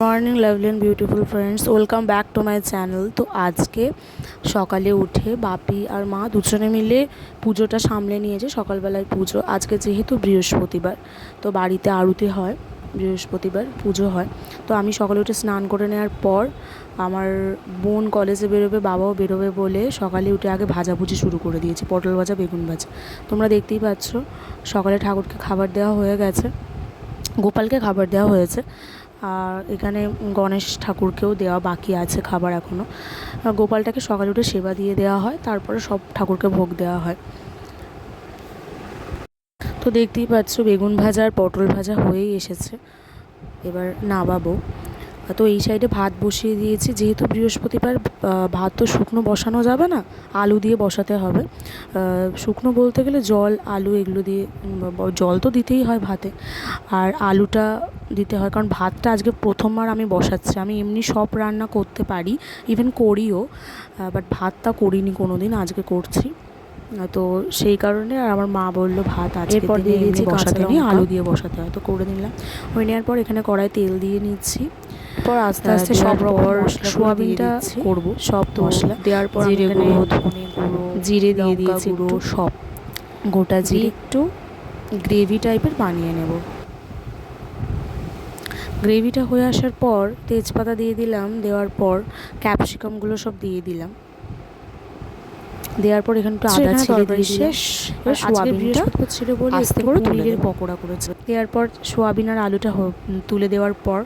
Morning lovely and beautiful friends, welcome back to my channel. তো আজকে সকালে উঠে বাপি আর মা দুজনে মিলে পুজোটা সামলে নিয়েছে। সকালবেলায় পুজো, আজকে যেহেতু বৃহস্পতিবার তো বাড়িতে আরতি হয়, বৃহস্পতিবার পুজো হয়। তো আমি সকালে উঠে স্নান করে নেওয়ার পর আমার বোন কলেজে বেরোবে, বাবাও বেরোবে বলে সকালে উঠে আগে ভাজাভুজি শুরু করে দিয়েছি, পটল ভাজা, বেগুন ভাজা। তোমরা দেখতেই পাচ্ছ সকালে ঠাকুরকে খাবার দেওয়া হয়ে গেছে, গোপালকে খাবার দেওয়া হয়েছে। আর এখানে গণেশ ঠাকুরকেও দেওয়া বাকি আছে খাবার এখনও। গোপালটাকে সকালে উঠে সেবা দিয়ে দেওয়া হয়, তারপরে সব ঠাকুরকে ভোগ দেওয়া হয়। তো দেখতেই পাচ্ছ বেগুন ভাজা আর পটল ভাজা হয়েই এসেছে, এবার নামাবো। তো এই সাইডে ভাত বসিয়ে দিয়েছি, যেহেতু বৃহস্পতিবার ভাত তো শুকনো বসানো যাবে না, আলু দিয়ে বসাতে হবে। শুকনো বলতে গেলে জল আলু এগুলো দিয়ে, জল তো দিতেই হয় ভাতে, আর আলুটা দিতে হয়, কারণ ভাতটা আজকে প্রথমবার আমি বসাচ্ছি। আমি এমনি সব রান্না করতে পারি, ইভেন করিও, বাট ভাতটা করিনি কোনো দিন, আজকে করছি। তো সেই কারণে আর আমার মা বললো ভাত আজকে দিয়ে দিয়েছি, বসাতে নেই, আলু দিয়ে বসাতে হয়, তো করে নিলাম। হয়ে নেওয়ার পর এখানে কড়াই তেল দিয়ে নিচ্ছি, পর আস্তে আস্তে সব রকম সোয়াবিনটা করবো, সব মশলা দেওয়ার পর জিরে গুঁড়ো, ধনে গুঁড়ো, জিরে দিয়ে দিয়েছি গুঁড়ো, সব গোটা জিরে, একটু গ্রেভি টাইপের বানিয়ে নেব। গ্রেভিটা হয়ে আসার পর তেজপাতা দিয়ে দিলাম, দেওয়ার পর ক্যাপসিকামগুলো সব দিয়ে দিলাম, দেওয়ার পর এখানে একটু আদা ছেড়ে দিয়ে শেষ। সোয়াবিনটা ছিল বলে আস্তে করে পনিরের পকোড়া করেছে। দেওয়ার পর সোয়াবিন আর আলুটা তুলে দেওয়ার পর